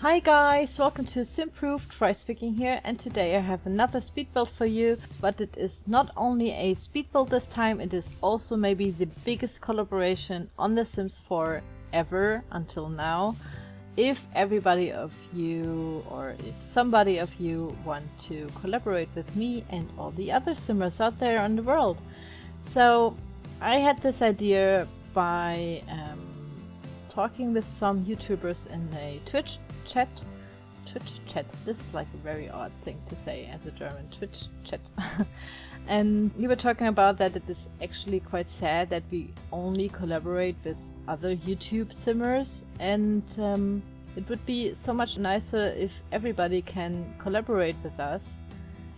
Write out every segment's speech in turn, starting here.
Hi guys, welcome to Simproved, Speaking here, and today I have another speed build for you, but it is not only a speed build this time, it is also maybe the biggest collaboration on The Sims 4 ever until now. If everybody of you, or if somebody of you want to collaborate with me and all the other Simmers out there on the world. So I had this idea by talking with some YouTubers in a Twitch chat. This is like a very odd thing to say as a German. Twitch chat. And we were talking about that it is actually quite sad that we only collaborate with other YouTube simmers, and it would be so much nicer if everybody can collaborate with us,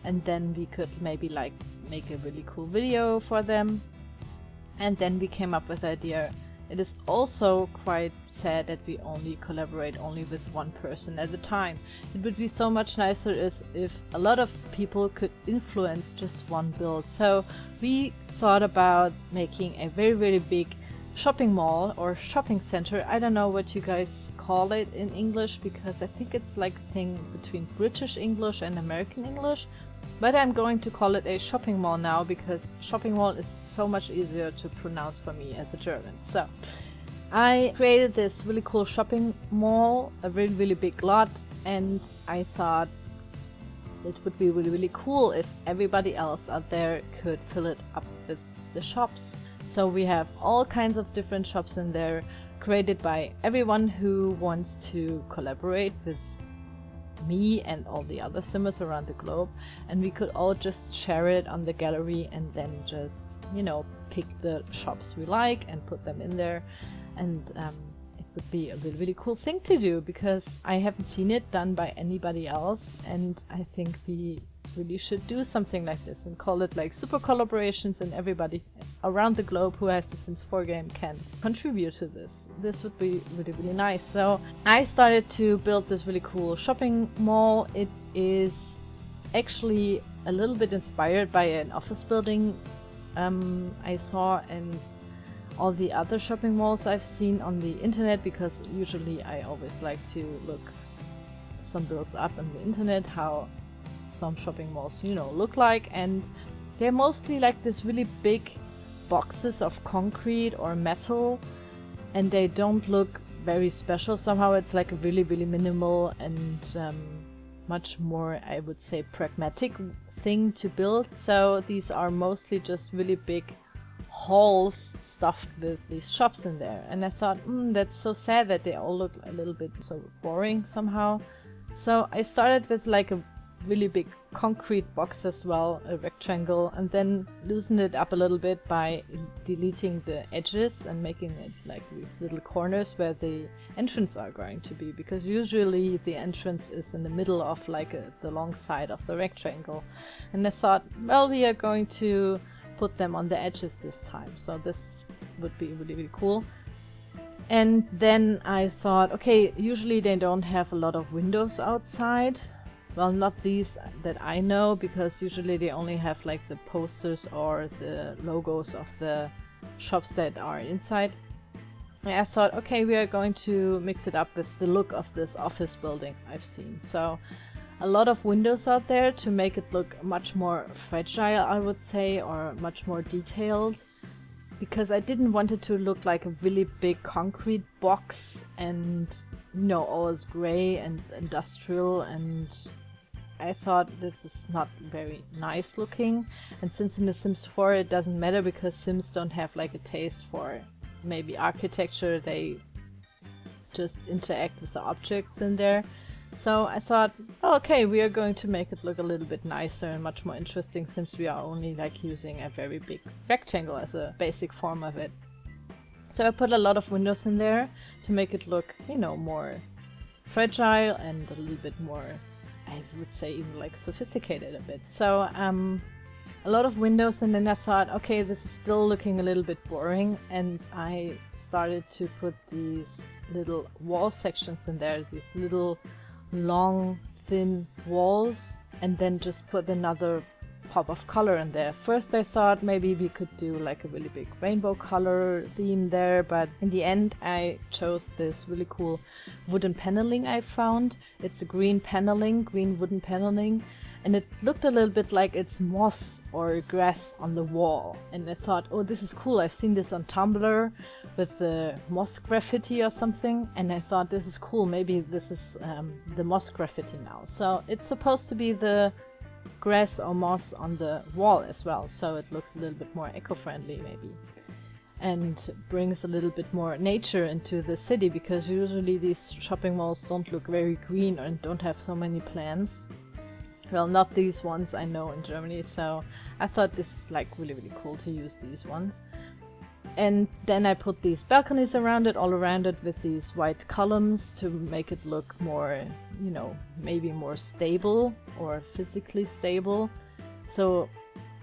and then we could maybe like make a really cool video for them. And then we came up with the idea, it is also quite sad that we only collaborate with one person at a time. It would be so much nicer if a lot of people could influence just one build. So we thought about making a very big shopping mall or shopping center. I don't know what you guys call it in English, because I think it's like a thing between British English and American English. But I'm going to call it a shopping mall now, because shopping mall is so much easier to pronounce for me as a German. So I created this really cool shopping mall, a really big lot, and I thought it would be really cool if everybody else out there could fill it up with the shops. So we have all kinds of different shops in there, created by everyone who wants to collaborate with me and all the other simmers around the globe, and we could all just share it on the gallery and then just, you know, pick the shops we like and put them in there. And it would be a really cool thing to do, because I haven't seen it done by anybody else, and I think we really should do something like this and call it like super collaborations, and everybody around the globe who has the Sims 4 game can contribute to this. This would be really nice. So I started to build this really cool shopping mall. It is actually a little bit inspired by an office building I saw and all the other shopping malls I've seen on the internet, because usually I always like to look some builds up on the internet, how some shopping malls, you know, look like, and they're mostly like this really big boxes of concrete or metal, and they don't look very special. Somehow it's like a really minimal and much more, I would say, pragmatic thing to build. So these are mostly just really big halls stuffed with these shops in there, and I thought, that's so sad that they all look a little bit so boring somehow. So I started with like a really big concrete box as well, a rectangle, and then loosened it up a little bit by deleting the edges and making it like these little corners where the entrance are going to be, because usually the entrance is in the middle of like the long side of the rectangle. And I thought, well, we are going to put them on the edges this time, so this would be really cool. And then I thought, okay, usually they don't have a lot of windows outside. Well, not these that I know, because usually they only have like the posters or the logos of the shops that are inside. And I thought, okay, we are going to mix it up with the look of this office building I've seen. So a lot of windows out there to make it look much more fragile, I would say, or much more detailed, because I didn't want it to look like a really big concrete box and, you know, all is gray and industrial, and I thought this is not very nice looking. And since in The Sims 4 it doesn't matter, because Sims don't have like a taste for maybe architecture, they just interact with the objects in there. So I thought, okay, we are going to make it look a little bit nicer and much more interesting, since we are only like using a very big rectangle as a basic form of it. So I put a lot of windows in there to make it look, you know, more fragile and a little bit more, I would say, even like sophisticated a bit. So a lot of windows, and then I thought, okay, this is still looking a little bit boring, and I started to put these little wall sections in there, these little long thin walls, and then just put another pop of color in there. First I thought maybe we could do like a really big rainbow color theme there, but in the end I chose this really cool wooden paneling I found. It's a green paneling, green wooden paneling, and it looked a little bit like it's moss or grass on the wall. And I thought, oh, this is cool. I've seen this on Tumblr with the moss graffiti or something, and I thought this is cool. Maybe this is the moss graffiti now. So it's supposed to be the grass or moss on the wall as well, so it looks a little bit more eco-friendly maybe, and brings a little bit more nature into the city, because usually these shopping malls don't look very green and don't have so many plants. Well, not these ones I know in Germany, so I thought this is like really cool to use these ones. And then I put these balconies around it, all around it, with these white columns to make it look more, you know, maybe more stable or physically stable. So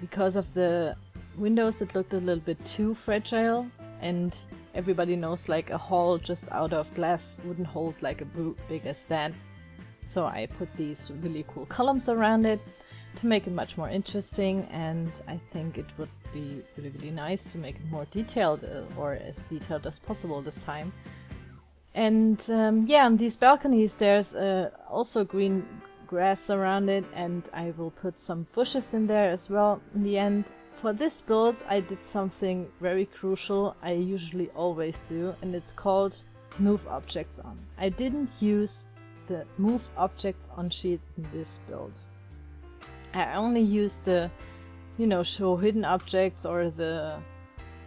because of the windows it looked a little bit too fragile, and everybody knows like a hall just out of glass wouldn't hold like a big as that. So I put these really cool columns around it to make it much more interesting, and I think it would be really nice to make it more detailed, or as detailed as possible this time. And yeah, on these balconies there's also green grass around it, and I will put some bushes in there as well in the end. For this build I did something very crucial I usually always do, and it's called move objects on. I didn't use the move objects on sheet in this build. I only used the, you know, show hidden objects, or the,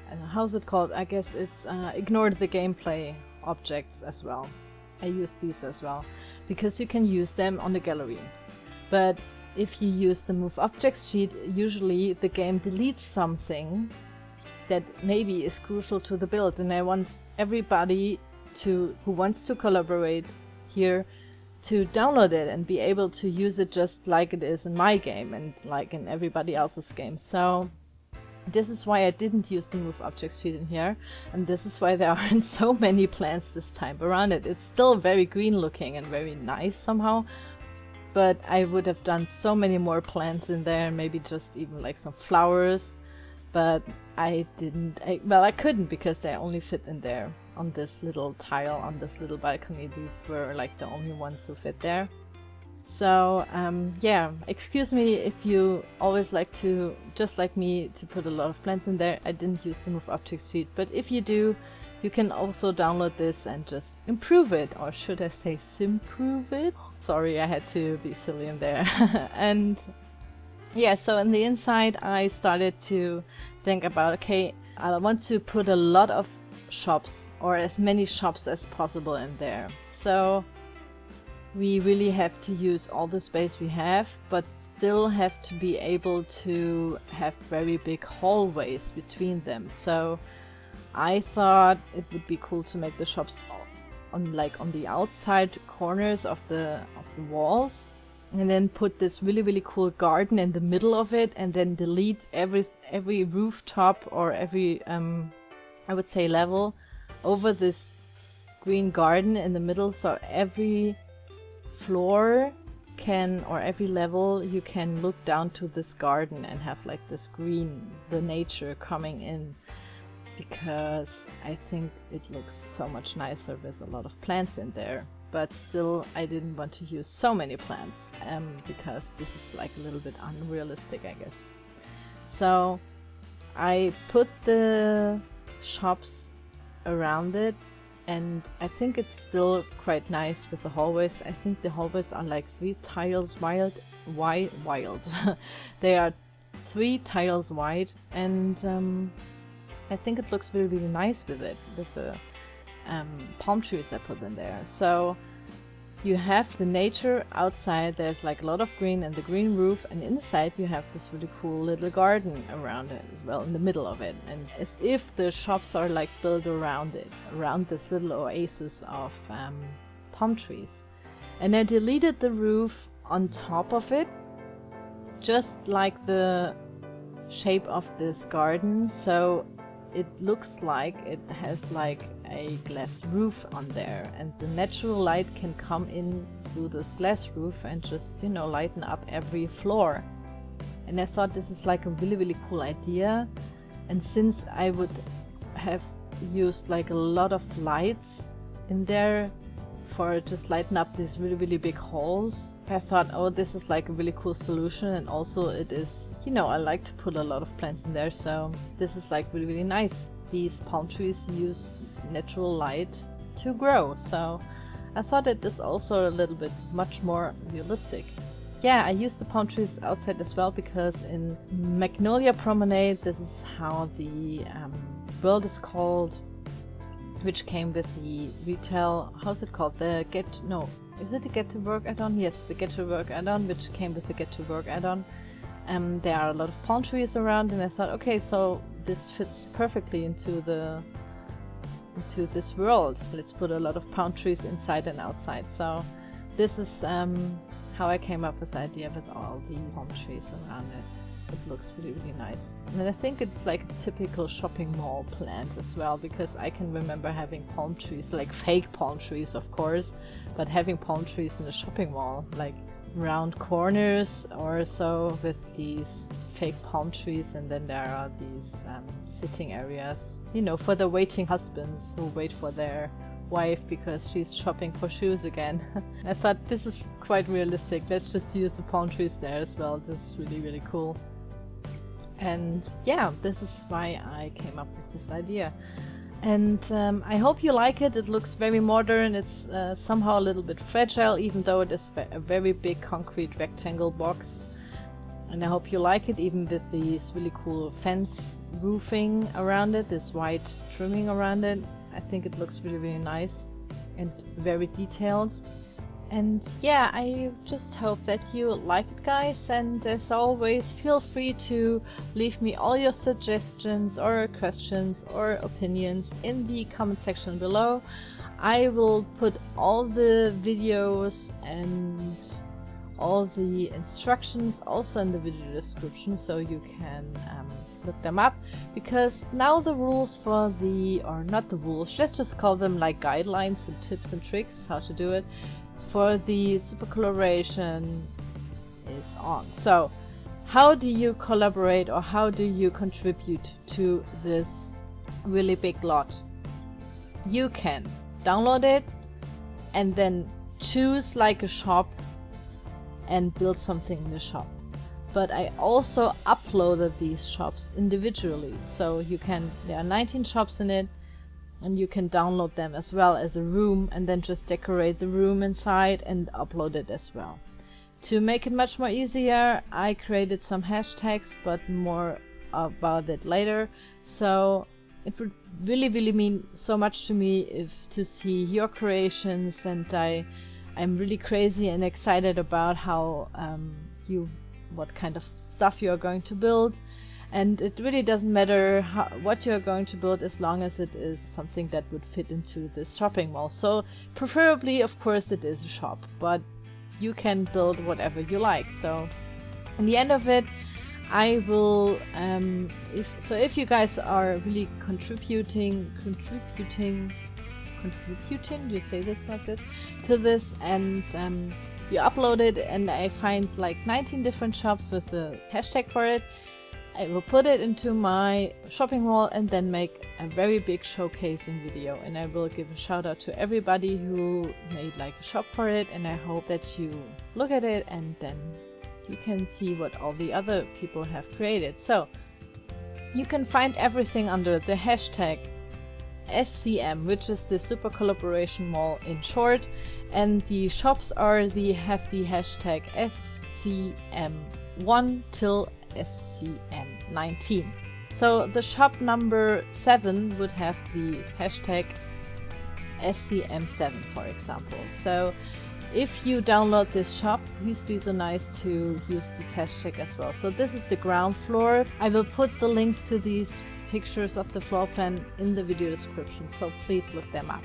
I don't know, how's it called? I guess it's ignore the gameplay objects as well. I use these as well, because you can use them on the gallery. But if you use the move objects sheet, usually the game deletes something that maybe is crucial to the build, and I want everybody who wants to collaborate here to download it and be able to use it just like it is in my game and like in everybody else's game. So this is why I didn't use the move objects sheet in here, and this is why there aren't so many plants this time around it. It's still very green looking and very nice somehow, but I would have done so many more plants in there, and maybe just even like some flowers, but I didn't. Well, I couldn't, because they only fit in there on this little tile, on this little balcony. These were like the only ones who fit there. So yeah, excuse me if you always like to, just like me, to put a lot of plants in there. I didn't use the move objects sheet, but if you do, you can also download this and just improve it, or should I say Simproved it? Sorry, I had to be silly in there. And yeah, so in the inside I started to think about, okay, I want to put a lot of shops, or as many shops as possible in there. So we really have to use all the space we have, but still have to be able to have very big hallways between them. So I thought it would be cool to make the shops on the outside corners of the walls, and then put this really cool garden in the middle of it, and then delete every rooftop or every I would say level over this green garden in the middle, so every floor can, or every level, you can look down to this garden and have like this green, the nature coming in, because I think it looks so much nicer with a lot of plants in there. But still, I didn't want to use so many plants, because this is like a little bit unrealistic, I guess. So I put the shops around it, and I think it's still quite nice with the hallways. I think the hallways are like 3 tiles wide. They are 3 tiles wide, and I think it looks really nice with it, with the palm trees I put in there. So you have the nature outside, there's like a lot of green and the green roof, and inside you have this really cool little garden around it as well, in the middle of it, and as if the shops are like built around it, around this little oasis of palm trees. And I deleted the roof on top of it, just like the shape of this garden, so it looks like it has like a glass roof on there, and the natural light can come in through this glass roof and just, you know, lighten up every floor. and I thought this is like a really cool idea. And since I would have used like a lot of lights in there for just lighten up these really big halls, I thought, oh, this is like a really cool solution. And also it is, you know, I like to put a lot of plants in there, so this is like really nice. These palm trees use natural light to grow, so I thought it is also a little bit much more realistic. Yeah, I used the palm trees outside as well, because in Magnolia Promenade, this is how the world is called, which came with the retail, how's it called? Is it the Get to Work add-on? Yes, the Get to Work add-on, which came with the Get to Work add-on. There are a lot of palm trees around, and I thought, okay, so this fits perfectly into this world. Let's put a lot of palm trees inside and outside. So this is how I came up with the idea with all these palm trees around it. It looks really nice. And I think it's like a typical shopping mall plant as well, because I can remember having palm trees, like fake palm trees of course, but having palm trees in a shopping mall, like round corners or so, with these fake palm trees, and then there are these sitting areas, you know, for the waiting husbands who wait for their wife because she's shopping for shoes again. I thought this is quite realistic. Let's just use the palm trees there as well. This is really cool. And yeah, this is why I came up with this idea. And I hope you like it. It looks very modern. It's somehow a little bit fragile, even though it is a very big concrete rectangle box. And I hope you like it, even with this really cool fence roofing around it, this white trimming around it. I think it looks really nice and very detailed. And yeah, I just hope that you like it, guys, and as always, feel free to leave me all your suggestions or questions or opinions in the comment section below. I will put all the videos and all the instructions also in the video description, so you can look them up, because now the rules for or not the rules, let's just call them like guidelines and tips and tricks how to do it, for the super coloration is on. So how do you collaborate, or how do you contribute to this really big lot? You can download it and then choose like a shop and build something in the shop. But I also uploaded these shops individually, so you can, there are 19 shops in it, and you can download them as well as a room and then just decorate the room inside and upload it as well. To make it much more easier, I created some hashtags, but more about it later. So it would really mean so much to me if to see your creations, and I'm really crazy and excited about how what kind of stuff you're going to build. And it really doesn't matter what you're going to build, as long as it is something that would fit into this shopping mall. So preferably, of course, it is a shop, but you can build whatever you like. So in the end of it, I will, if you guys are really contributing, do you say this like this, to this, and you upload it, and I find like 19 different shops with the hashtag for it, I will put it into my shopping mall and then make a very big showcasing video, and I will give a shout out to everybody who made like a shop for it, and I hope that you look at it and then you can see what all the other people have created. So you can find everything under the hashtag SCM, which is the Super Collaboration Mall in short, and the shops have the hashtag SCM1 till SCM19. So the shop number 7 would have the hashtag SCM7, for example. So if you download this shop, please be so nice to use this hashtag as well. So this is the ground floor. I will put the links to these pictures of the floor plan in the video description, so please look them up.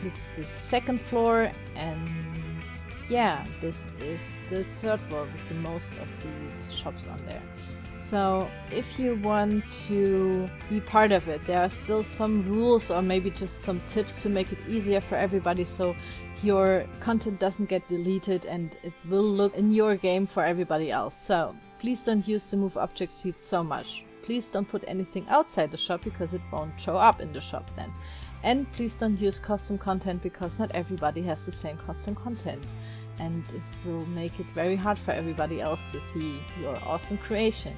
This is the second floor, and yeah, this is the third floor with the most of these shops on there. So if you want to be part of it, there are still some rules or maybe just some tips to make it easier for everybody, so your content doesn't get deleted and it will look in your game for everybody else. So Please don't use the move object sheet so much. Please don't put anything outside the shop because it won't show up in the shop then. And please don't use custom content because not everybody has the same custom content. And this will make it very hard for everybody else to see your awesome creation.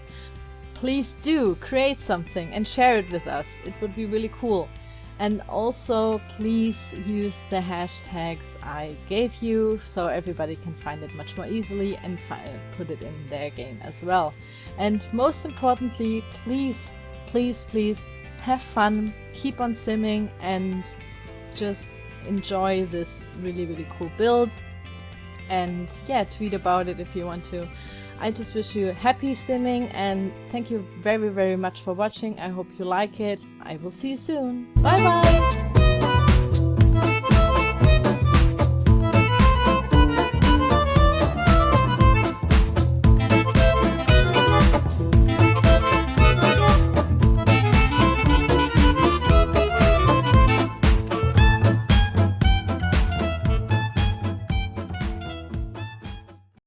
Please do create something and share it with us. It would be really cool. And also please use the hashtags I gave you so everybody can find it much more easily and put it in their game as well. And most importantly, please, please, please have fun, keep on simming, and just enjoy this really, really cool build. And yeah, tweet about it if you want to. I just wish you happy simming and thank you very, very much for watching. I hope you like it. I will see you soon. Bye bye!